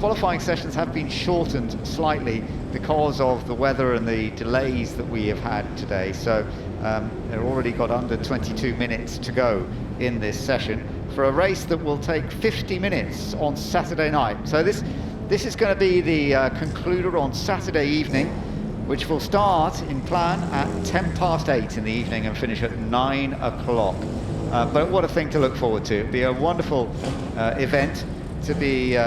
qualifying sessions have been shortened slightly because of the weather and the delays that we have had today. So they've already got under 22 minutes to go in this session for a race that will take 50 minutes on Saturday night. So this is going to be the concluder on Saturday evening, which will start in plan at 8:10 in the evening and finish at 9 o'clock. But what a thing to look forward to. It'll be a wonderful event to be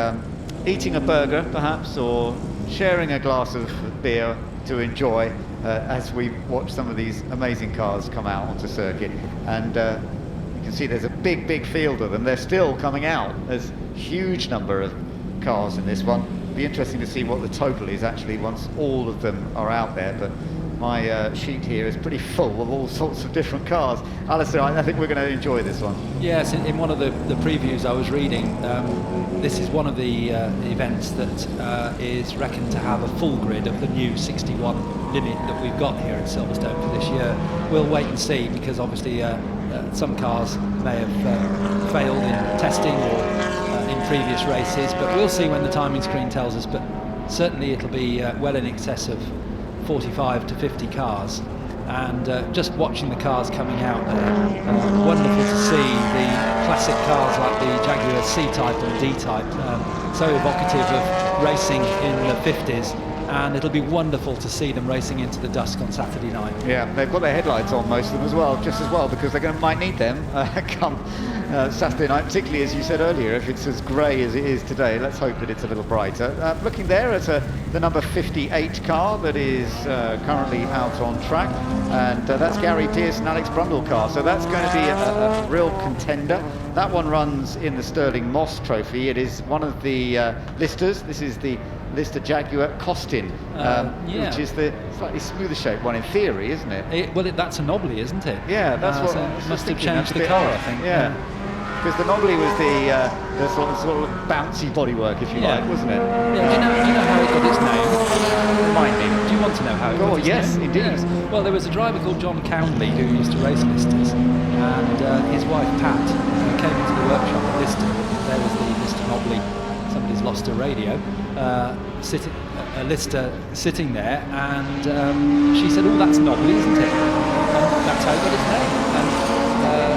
eating a burger perhaps, or sharing a glass of beer to enjoy as we watch some of these amazing cars come out onto circuit. And you can see there's a big field of them. They're still coming out. There's a huge number of cars in this one. It'll be interesting to see what the total is actually once all of them are out there. But my sheet here is pretty full of all sorts of different cars. Alistair, I think we're going to enjoy this one. Yes, in one of the previews I was reading, this is one of the events that is reckoned to have a full grid of the new 61 limit that we've got here at Silverstone for this year. We'll wait and see, because obviously some cars may have failed in testing or in previous races, but we'll see when the timing screen tells us. But certainly it'll be well in excess of 45 to 50 cars, and just watching the cars coming out there, wonderful to see the classic cars like the Jaguar C-Type and D-Type, so evocative of racing in the 50s, and it'll be wonderful to see them racing into the dusk on Saturday night. Yeah, they've got their headlights on, most of them as well, just as well, because might need them come Saturday night, particularly as you said earlier, if it's as grey as it is today. Let's hope that it's a little brighter. Looking there at the number 58 car that is currently out on track, and that's Gary Pearce and Alex Brundle car, so that's going to be a real contender. That one runs in the Stirling Moss Trophy. It is one of the listers. This is the Lister Jaguar Costin, which is the slightly smoother shaped one in theory, isn't it? That's a Nobly, isn't it? Yeah, that's what so must have changed the car, I think. Yeah, because the Nobly was the sort of bouncy bodywork, if you like, wasn't it? Yeah. Do you know how it got its name? Remind me. Do you want to know how it got its name? Yes, indeed. Yes. Well, there was a driver called John Cownley who used to race Listers, and his wife Pat came into the workshop at Lister. There was the Lister Nobly. Somebody's lost a radio. A Lister sitting there, and she said, "Oh, that's Nobly, isn't it?" And that's how it got its name. And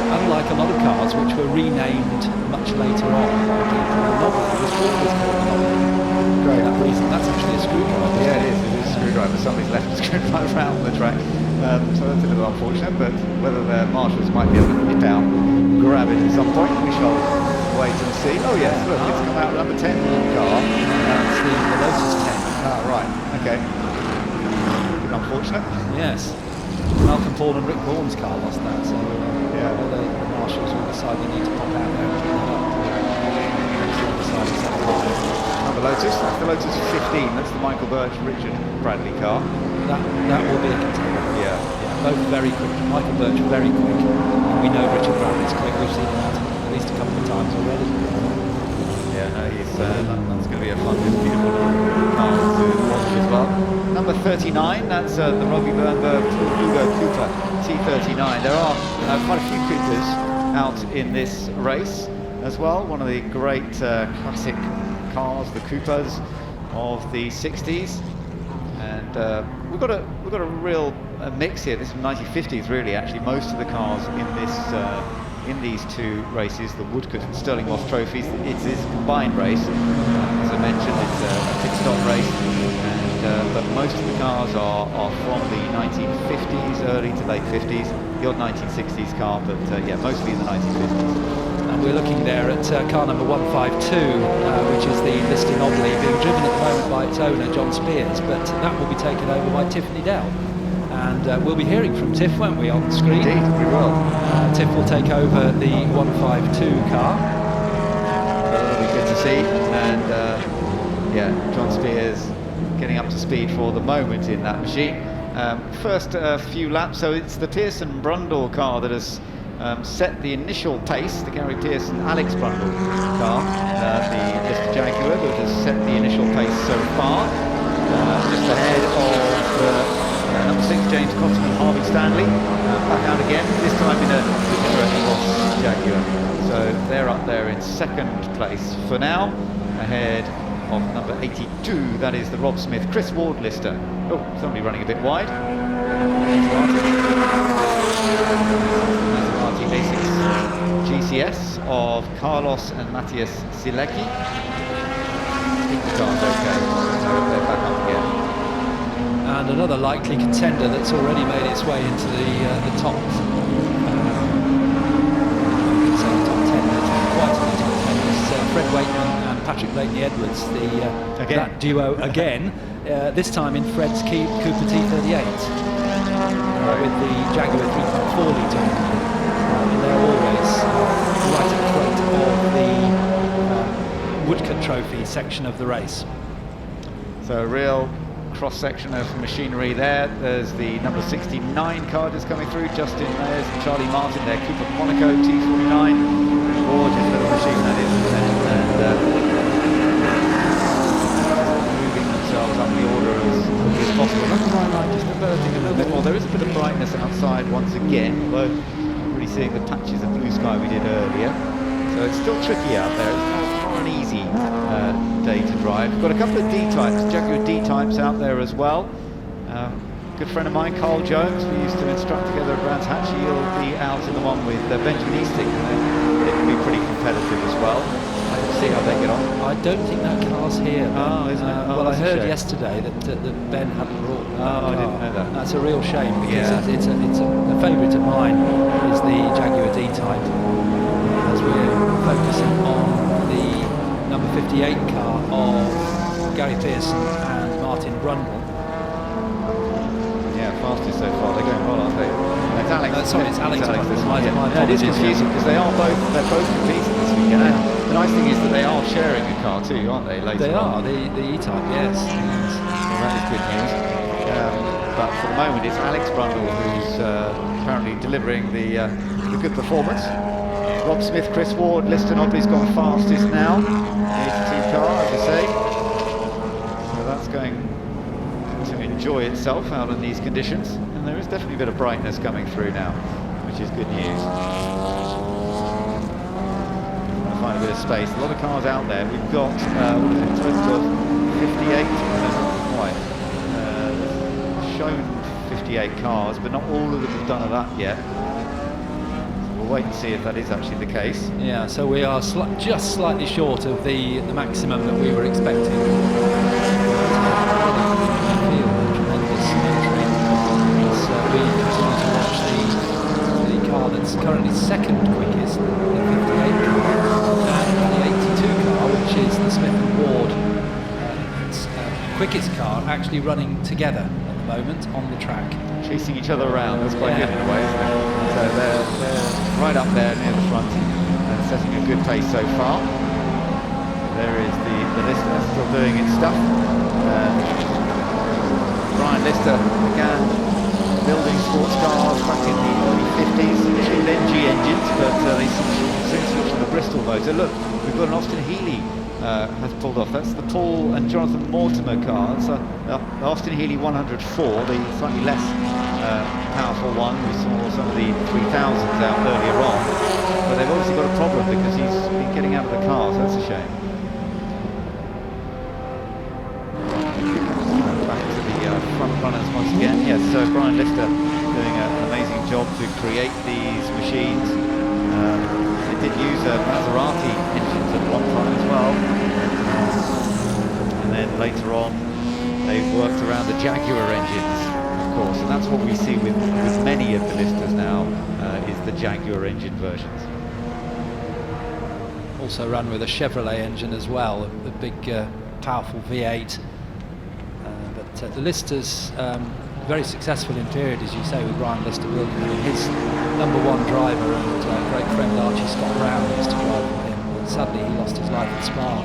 unlike a lot of cars which were renamed much later on, the Nobly was always called Nobly. For that reason, that's actually a screwdriver. Yeah, it is. It is a screwdriver. Somebody's left a screwdriver out on the track, so that's a little unfortunate. But whether the marshals might be able to nip down, grab it at some point, we shall wait and see. Oh yes, look, it's come out number 10 car. That's the Lotus 10. Ah, right, okay. Bit unfortunate. Yes. Malcolm Paul and Rick Vaughan's car lost that, so the marshals will decide they need to pop out there and clean it up. Another Lotus, that's the Lotus 15, that's the Michael Birch, Richard Bradley car. That will be a contender. Yeah. Both very quick. Michael Birch very quick. And we know Richard Bradley's quick. We've seen that at least a couple of times already. Yeah, no, that's going to be a fun, beautiful car to watch as well. Number 39, that's the Robbie Bernberg Hugo Cooper T39. There are quite a few Coopers out in this race as well. One of the great classic cars, the Coopers of the 60s. And we've got a real mix here. This is 1950s, really. Actually, most of the cars in these two races, the Woodcote and Stirling Moss trophies, it is a combined race. As I mentioned, it's a pit stop race, but most of the cars are from the 1950s, early to late 50s. The odd 1960s car, but mostly in the 1950s. And we're looking there at car number 152, which is the Lister Nobly, being driven at the moment by its owner, John Spears, but that will be taken over by Tiffany Dell. And we'll be hearing from Tiff, won't we, on the screen? Indeed, we will. Tiff will take over the 152 car. That'll be good to see. And John Spears getting up to speed for the moment in that machine. First few laps, so it's the Pearson Brundle car that has set the initial pace, the Gary Pearson Alex Brundle car, the Lister Jaguar that has set the initial pace so far, just ahead of number 6 James Cotton and Harvey Stanley, back out again, this time in a Woodcote Jaguar. So they're up there in second place for now, ahead of number 82. That is the Rob Smith, Chris Ward Lister. Oh, somebody running a bit wide. Maserati A6 GCS of Carlos and Matthias Silecki. I think the car's okay. So they're back up again. And another likely contender that's already made its way into the top. Top 10. Quite in the top 10. It's Fred Wakeman and Patrick Blakeney-Edwards, that duo again. This time in Fred's Cooper T38 with the Jaguar 3.4 litre. And they're always right at the front of the Woodcote Trophy section of the race. So a real cross-section of machinery there. There's the number 69 car just coming through, Justin Mayers and Charlie Martin there, Cooper Monaco T49. Gorgeous little machine that is. And moving themselves up the order as quickly as possible. That's the right line, just averting a little bit more. There is a bit of brightness outside once again, although I'm really seeing the patches of blue sky we did earlier. So it's still tricky out there. It's not an easy day to drive. We've got a couple of D-types, Jaguar D-types out there as well. Good friend of mine, Carl Jones, we used to instruct together at Brands Hatch. He'll be out in the one with Benjamin Easting, and it can be pretty competitive as well. See how they get on. I don't think that car's here. Oh, isn't it? Well, I heard yesterday that Ben hadn't brought that car. I didn't know that. That's a real shame, because it's a favourite of mine is the Jaguar D-type, as we're focusing on the number 58 car of Gary Pearson and Martin Brundle. Yeah, fastest so far. They're going well, aren't they? It's Alex. It's Alex. It is confusing because they're both competing this weekend. And the nice thing is that they are sharing a car too, aren't they? Later they are on. the E-type, yes. So that is good news. But for the moment, it's Alex Brundle who's apparently delivering the good performance. Rob Smith, Chris Ward, Lister Nobby's gone fastest now. The 82 car, as I say. So that's going to enjoy itself out in these conditions. And there is definitely a bit of brightness coming through now, which is good news. Trying to find a bit of space. A lot of cars out there. We've got, what is it, total of 58? Not quite. Shown 58 cars, but not all of them have done that yet. Wait and see if that is actually the case. Yeah, so we are just slightly short of the maximum that we were expecting. Tremendous entry. As we continue to watch the car that's currently second quickest, the 58 car, and the 82 car, which is the Smith and Ward quickest car, actually running together at the moment on the track. Chasing each other around, that's quite good in a way, isn't it? So they're right up there near the front and setting a good pace so far. There is the Lister still doing its stuff. Brian Lister began building sports cars back in the early 50s, initially with NG engines, but they soon switched to the Bristol motor. Look, we've got an Austin Healey has pulled off. That's the Paul and Jonathan Mortimer car. It's the Austin Healey 104, the slightly less powerful one. We saw some of the 3000s out earlier on, but they've obviously got a problem because he's been getting out of the car, so that's a shame. Back to the front runners once again. Yes, so Brian Lister doing an amazing job to create these machines. They did use Maserati engines at one time as well, and then later on they worked around the Jaguar engines, of course, and that's what we see with many of the Listers now, is the Jaguar engine versions. Also run with a Chevrolet engine as well, a big powerful V8. But the Listers very successful in period, as you say, with Brian Lister building his #1 driver and great friend Archie Scott Brown used to drive for him. But sadly, he lost his life at Spa,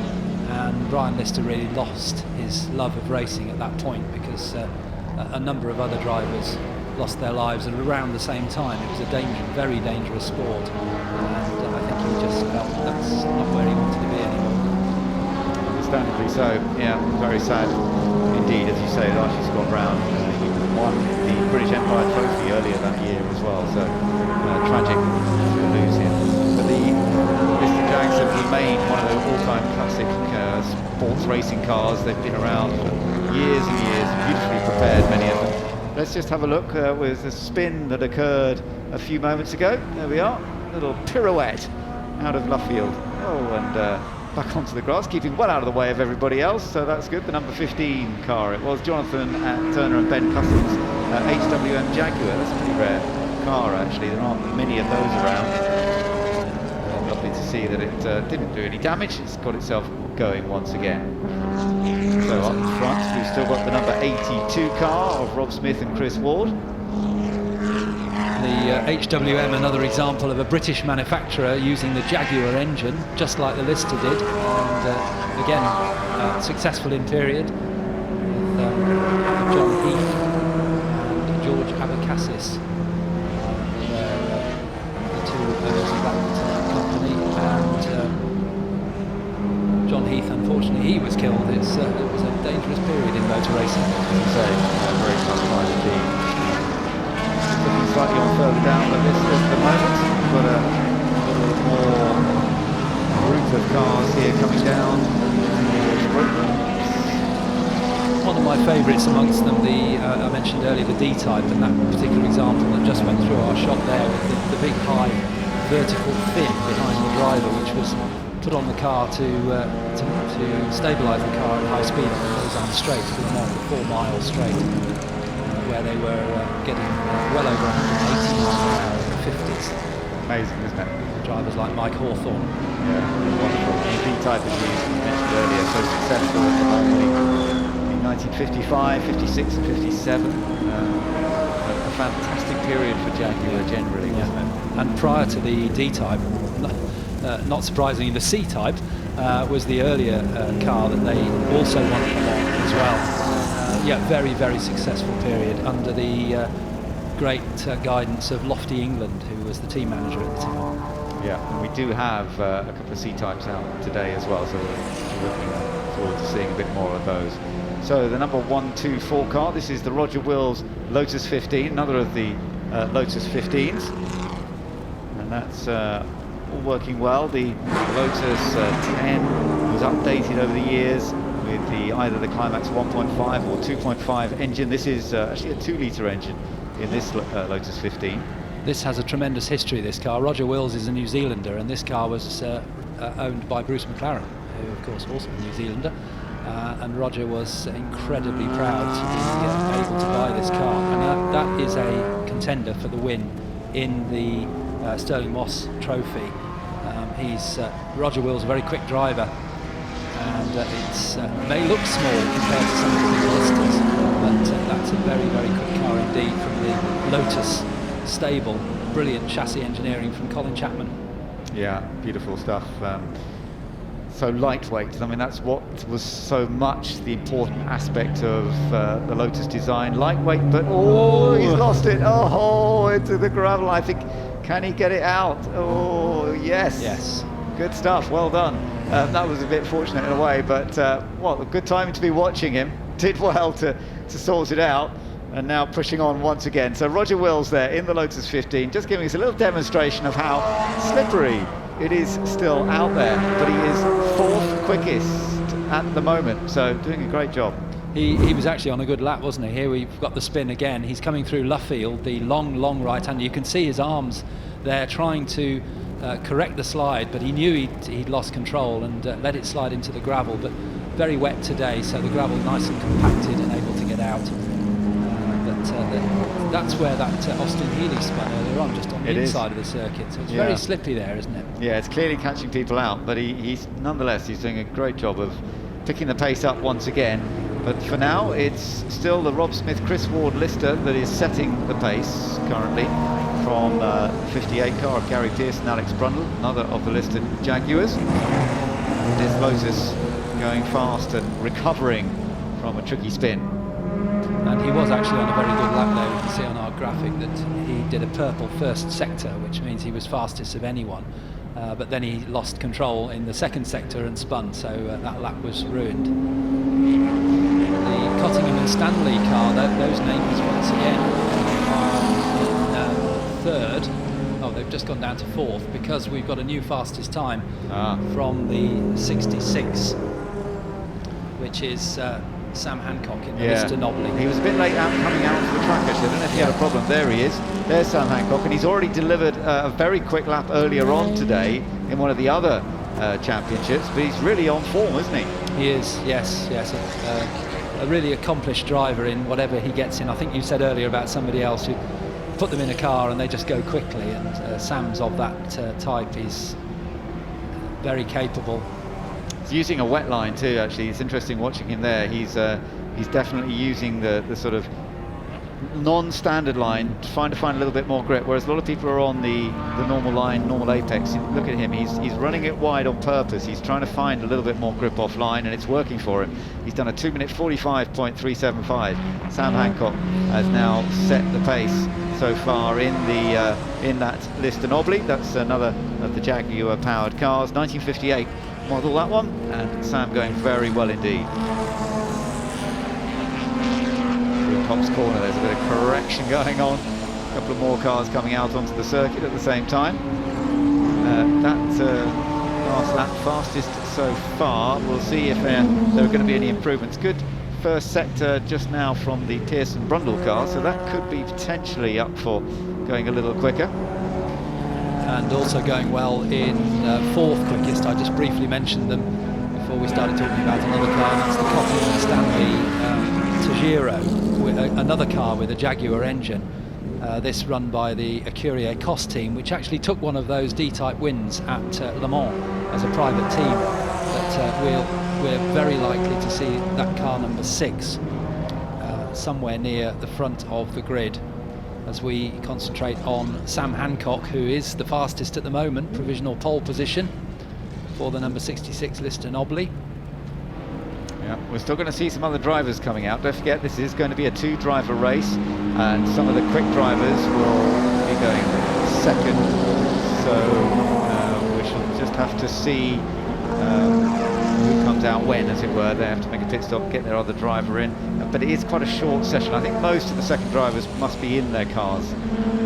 and Brian Lister really lost his love of racing at that point because a number of other drivers lost their lives at around the same time. It was a very dangerous sport, and I think he just felt that's not where he wanted to be anymore. Understandably so, yeah, very sad indeed, as you say, Archie Scott Brown. He won the British Empire Trophy earlier that year as well, so tragic to lose him. But the Lister Jags have remained one of the all-time classic sports racing cars. They've been around for years and years, beautifully prepared, many of them. Let's just have a look with the spin that occurred a few moments ago. There we are, little pirouette out of Luffield. Oh, and back onto the grass, keeping well out of the way of everybody else, so that's good. The number 15 car, it was Jonathan Turner and Ben Cussons, HWM Jaguar. That's a pretty rare car, actually. There aren't many of those around. Lovely to see that it didn't do any damage. It's got itself going once again. So up front, we've still got the number 82 car of Rob Smith and Chris Ward. The HWM, another example of a British manufacturer using the Jaguar engine, just like the Lister did, and again, successful in period with John Heath and George Abacassis, the two owners of that company, and John Heath, unfortunately, he was killed. It was a dangerous period in motor racing. As you say, very tough time indeed. Looking slightly on further down the list at the moment. We've got a little more group of cars here coming down. One of my favourites amongst them, I mentioned earlier, the D-Type, and that particular example that just went through our shop there with the big high vertical fin behind the driver, which was put on the car to stabilise the car at high speed on the Lausanne straight, the 4 mile straight, where they were getting well over 180 miles an hour in the 50s. Amazing, isn't it? Drivers like Mike Hawthorne. Yeah, wonderful. The D-Type, as you mentioned earlier, so successful at the moment in 1955, 56 and 57. A fantastic period for Jaguar generally, wasn't it? And prior to the D-Type, not surprisingly, the C-Type was the earlier car that they also wanted to want as well. Yeah, very, very successful period under the great guidance of Lofty England, who was the team manager at the time. Yeah, and we do have a couple of C-Types out today as well, so we're looking forward to seeing a bit more of those. So the number 124 car, this is the Roger Wills Lotus 15, another of the Lotus 15s, and that's all working well. The Lotus 10 was updated over the years with either the Climax 1.5 or 2.5 engine. This is actually a 2-litre engine in this Lotus 15. This has a tremendous history, this car. Roger Wills is a New Zealander, and this car was owned by Bruce McLaren, who of course also a New Zealander. And Roger was incredibly proud to be able to buy this car, and that is a contender for the win in the Stirling Moss Trophy. Roger Wills, a very quick driver, and it may look small compared to some of the big listers, but that's a very, very quick car indeed from the Lotus stable. Brilliant chassis engineering from Colin Chapman. Yeah, beautiful stuff. So lightweight. I mean, that's what was so much the important aspect of the Lotus design. Lightweight, but he's lost it. Oh, into the gravel. I think, can he get it out? Oh, yes. Yes. Good stuff. Well done. That was a bit fortunate in a way, but what a good time to be watching him. Did well to sort it out, and now pushing on once again. So Roger Wills there in the Lotus 15, just giving us a little demonstration of how slippery it is still out there, but he is 4th quickest at the moment, so doing a great job. He was actually on a good lap, wasn't he? Here we've got the spin again. He's coming through Luffield, the long right-hander. You can see his arms there trying to correct the slide, but he knew he'd lost control and let it slide into the gravel, but very wet today, so the gravel nice and compacted and able to get out. That's where that Austin Healey spun earlier on, just on the inside of the circuit, so it's very slippy there, isn't it? Yeah, it's clearly catching people out, but he's nonetheless, he's doing a great job of picking the pace up once again. But for now, it's still the Rob Smith Chris Ward Lister that is setting the pace currently from 58 car of Gary Pearce and Alex Brundle, another of the listed Jaguars. This Lotus going fast and recovering from a tricky spin. And he was actually on a very good lap there. We can see on our graphic that he did a purple first sector, which means he was fastest of anyone. But then he lost control in the second sector and spun, so that lap was ruined. The Cottingham and Stanley car, those names once again are in 3rd. Oh, they've just gone down to 4th because we've got a new fastest time from the 66 which is Sam Hancock in the Yeah. Mr. Nobly. He was a bit late coming out onto the track, actually. I don't know if he had a problem. There he is. There's Sam Hancock, and he's already delivered a very quick lap earlier on today in one of the other championships, but he's really on form, isn't he? He is, yes. A really accomplished driver in whatever he gets in. I think you said earlier about somebody else who put them in a car and they just go quickly, and Sam's of that type. He's very capable. He's using a wet line too, actually. It's interesting watching him there. He's definitely using the sort of non-standard line, trying to find a little bit more grip, whereas a lot of people are on the normal line, normal apex. Look at him, he's running it wide on purpose. He's trying to find a little bit more grip offline, and it's working for him. He's done a 2-minute 45.375. Sam Hancock has now set the pace so far in that Lister Nobly. That's another of the Jaguar powered cars, 1958 model, that one, and Sam going very well indeed. Top's corner, there's a bit of correction going on. A couple of more cars coming out onto the circuit at the same time. Last lap fastest so far. We'll see if there are going to be any improvements. Good first sector just now from the Pearson Brundle car, so that could be potentially up for going a little quicker. And also going well in fourth quickest. I just briefly mentioned them before we started talking about another car, and that's the Cotton Stanley Tajiro, with another car with a Jaguar engine. This run by the Écurie Cos team, which actually took one of those D-type wins at Le Mans as a private team. But we're very likely to see that car number 6 somewhere near the front of the grid, as we concentrate on Sam Hancock, who is the fastest at the moment, provisional pole position for the number 66 Lister Nobly. Yeah, we're still going to see some other drivers coming out. Don't forget, this is going to be a 2-driver race, and some of the quick drivers will be going second. So we shall just have to see who comes out when, as it were. They have to make a pit stop, get their other driver in. But it is quite a short session. I think most of the second drivers must be in their cars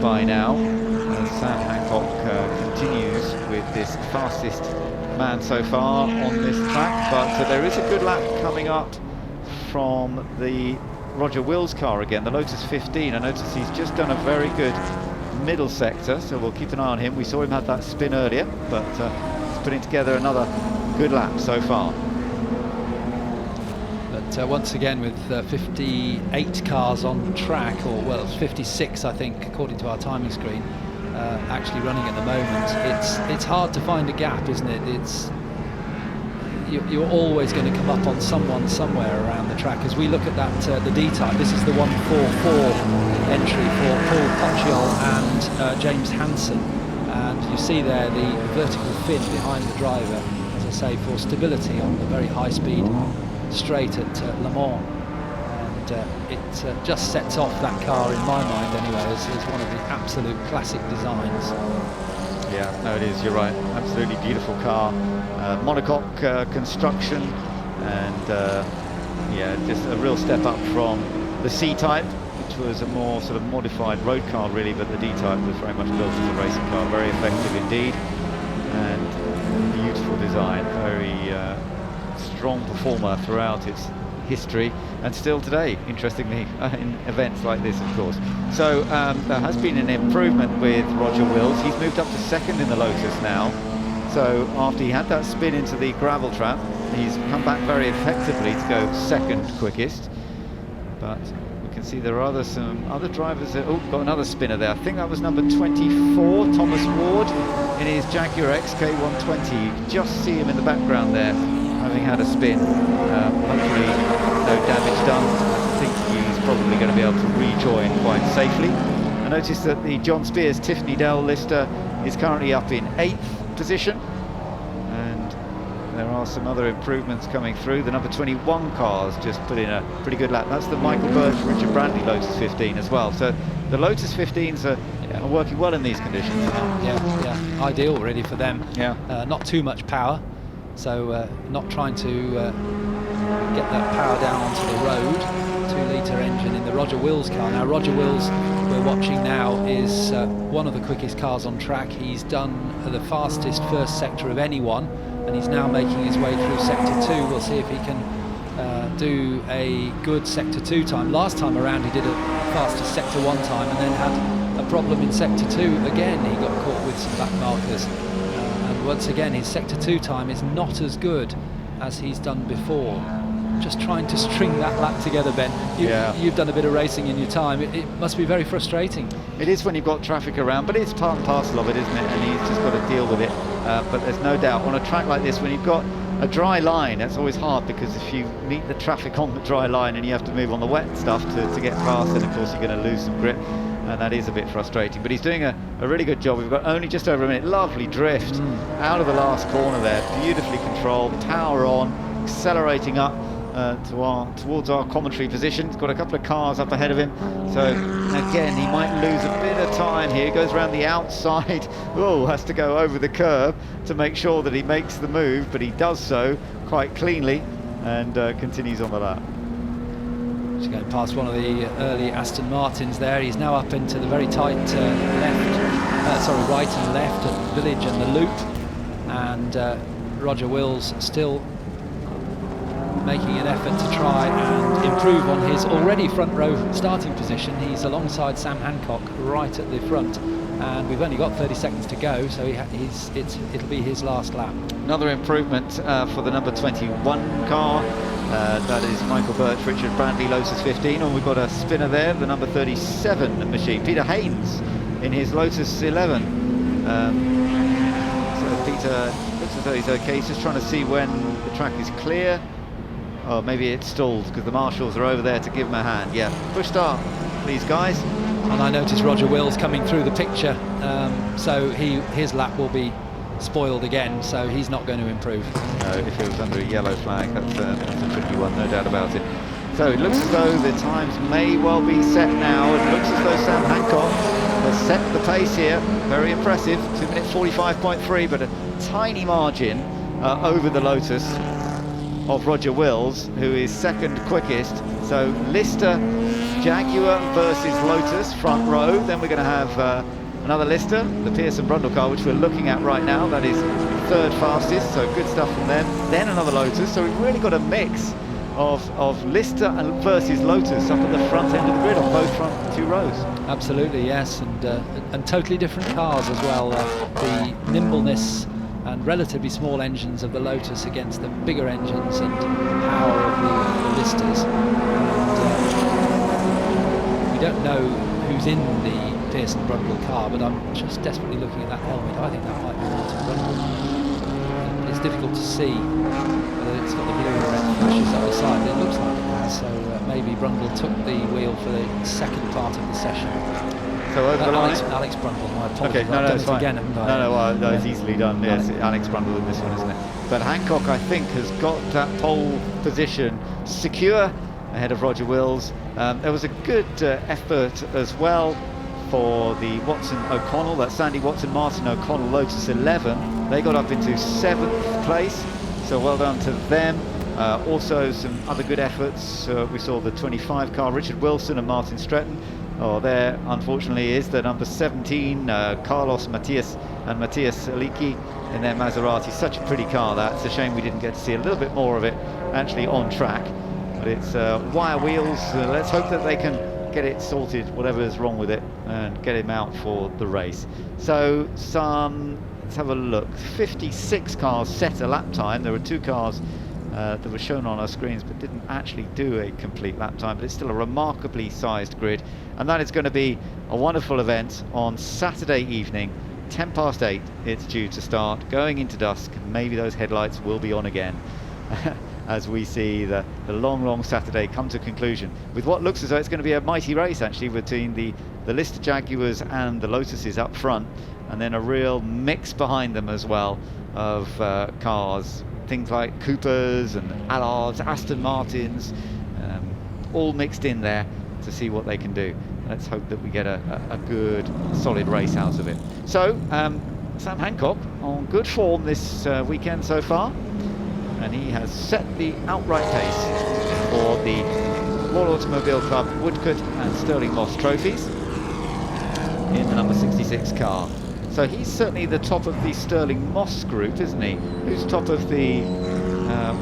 by now. Sam Hancock continues with this fastest man so far on this track, but there is a good lap coming up from the Roger Wills car again, the Lotus 15. I notice he's just done a very good middle sector, so we'll keep an eye on him. We saw him have that spin earlier, but he's putting together another good lap so far. But once again, with 58 cars on track, or well, 56 I think according to our timing screen, actually running at the moment, it's hard to find a gap, isn't it? You're always going to come up on someone somewhere around the track. As we look at that, the D-type, this is the 144 entry for Paul Pochiol and James Hansen, and you see there the vertical fin behind the driver, as I say, for stability on the very high speed straight at Le Mans. It just sets off that car, in my mind anyway, as one of the absolute classic designs. Yeah, no, it is, you're right. Absolutely beautiful car. Monocoque construction, and yeah, just a real step up from the C-Type, which was a more sort of modified road car really, but the D-Type was very much built as a racing car. Very effective indeed, and beautiful design. Very strong performer throughout its history, and still today, interestingly, in events like this, of course. So there has been an improvement with Roger Wills. He's moved up to second in the Lotus now. So after he had that spin into the gravel trap, he's come back very effectively to go second quickest. But we can see there are some other drivers that, oh, got another spinner there. I think that was number 24, Thomas Ward, in his Jaguar XK120. You can just see him in the background there, having had a spin. Hopefully no damage done. I think he's probably going to be able to rejoin quite safely. I noticed that the John Spears Tiffany Dell Lister is currently up in 8th position, and there are some other improvements coming through. The number 21 cars just put in a pretty good lap. That's the Michael Birch, Richard Brantley Lotus 15 as well. So the Lotus 15s are working well in these conditions. Yeah, ideal really for them. Yeah. Not too much power, so not trying to get that power down onto the road. 2-litre engine in the Roger Wills car. Now Roger Wills, we're watching now, is one of the quickest cars on track. He's done the fastest first sector of anyone, and he's now making his way through sector 2. We'll see if he can do a good sector 2 time. Last time around he did a faster sector 1 time and then had a problem in sector 2 again. He got caught with some back markers, and once again his sector 2 time is not as good as he's done before. Just trying to string that lap together, Ben. You've done a bit of racing in your time. It must be very frustrating. It is when you've got traffic around, but it's part and parcel of it, isn't it? And he's just got to deal with it. But there's no doubt, on a track like this, when you've got a dry line, that's always hard, because if you meet the traffic on the dry line and you have to move on the wet stuff to get past, then of course you're going to lose some grip, and that is a bit frustrating. But he's doing a really good job. We've got only just over a minute. Lovely drift out of the last corner there, beautifully controlled, power on, accelerating up towards our commentary position. He's got a couple of cars up ahead of him, so again he might lose a bit of time here. He goes around the outside, has to go over the curb to make sure that he makes the move, but he does so quite cleanly and continues on the lap. He's going past one of the early Aston Martins there. He's now up into the very tight right and left at the Village and the Loop, and Roger Wills still making an effort to try and improve on his already front row starting position. He's alongside Sam Hancock right at the front, and we've only got 30 seconds to go, so it'll be his last lap. Another improvement for the number 21 car. That is Michael Birch, Richard Brantley, Lotus 15, and we've got a spinner there, the number 37 machine, Peter Haynes, in his Lotus 11. So Peter looks as though he's okay. He's just trying to see when the track is clear. Oh, maybe it's stalled because the marshals are over there to give him a hand. Yeah, push start, please, guys. And I noticed Roger Wills coming through the picture, so his lap will be spoiled again, so he's not going to improve. No, if it was under a yellow flag, that's a tricky one, no doubt about it. So it looks as though the times may well be set now. It looks as though Sam Hancock has set the pace here. Very impressive, 2 minutes 45.3, but a tiny margin over the Lotus of Roger Wills, who is second quickest. So Lister Jaguar versus Lotus front row. Then we're going to have another Lister, the Pearson Brundle car, which we're looking at right now. That is third fastest, so good stuff from them. Then another Lotus. So we've really got a mix of Lister versus Lotus up at the front end of the grid on both front 2 rows. Absolutely, yes, and totally different cars as well. The nimbleness and relatively small engines of the Lotus against the bigger engines and power of the Listers. And, we don't know who's in the Pearson Brundle car, but I'm just desperately looking at that helmet. I think that might be Martin Brundle. It's difficult to see whether it's got the blue and red flashes up the side, but it looks like it has, so maybe Brundle took the wheel for the second part of the session. So over the line. Alex Brundle, my apologies. Okay, no, it's fine. Again, no, it's easily done. Yes, Alex Brundle in this one, isn't it? But Hancock, I think, has got that pole position secure ahead of Roger Wills. There was a good effort as well for the Watson O'Connell, that Sandy Watson Martin O'Connell Lotus 11. They got up into 7th place, so well done to them. Also some other good efforts. We saw the 25 car, Richard Wilson and Martin Stretton. Oh, there unfortunately is the number 17, Carlos Matias and Matthias Aliki in their Maserati. Such a pretty car that. It's a shame we didn't get to see a little bit more of it actually on track. But it's wire wheels. Let's hope that they can get it sorted, whatever's wrong with it, and get him out for the race. So let's have a look. 56 cars set a lap time. There were 2 cars that were shown on our screens but didn't actually do a complete lap time, but it's still a remarkably sized grid, and that is going to be a wonderful event on Saturday evening, 8:10 it's due to start, going into dusk. Maybe those headlights will be on again as we see the long Saturday come to conclusion with what looks as though it's going to be a mighty race actually between the Lister Jaguars and the Lotuses up front, and then a real mix behind them as well of cars, things like Coopers and Allards, Aston Martins, all mixed in there to see what they can do. Let's hope that we get a good solid race out of it. So Sam Hancock on good form this weekend so far, and he has set the outright pace for the Royal Automobile Club Woodcote and Stirling Moss trophies in the number 66 car. So he's certainly the top of the Stirling Moss group, isn't he? Who's top of the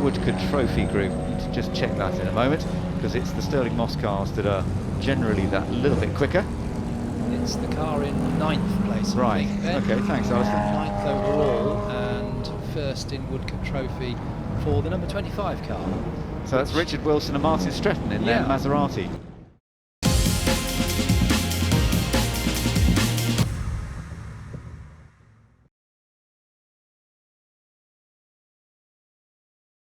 Woodcote Trophy group. Need to just check that in a moment, because it's the Stirling Moss cars that are generally that little bit quicker. It's the car in 9th place. I Right. think, Ben. Okay. Thanks, Alistair. 9th overall and first in Woodcote Trophy for the number 25 car. So that's Richard Wilson and Martin Stretton in their Yeah. Maserati.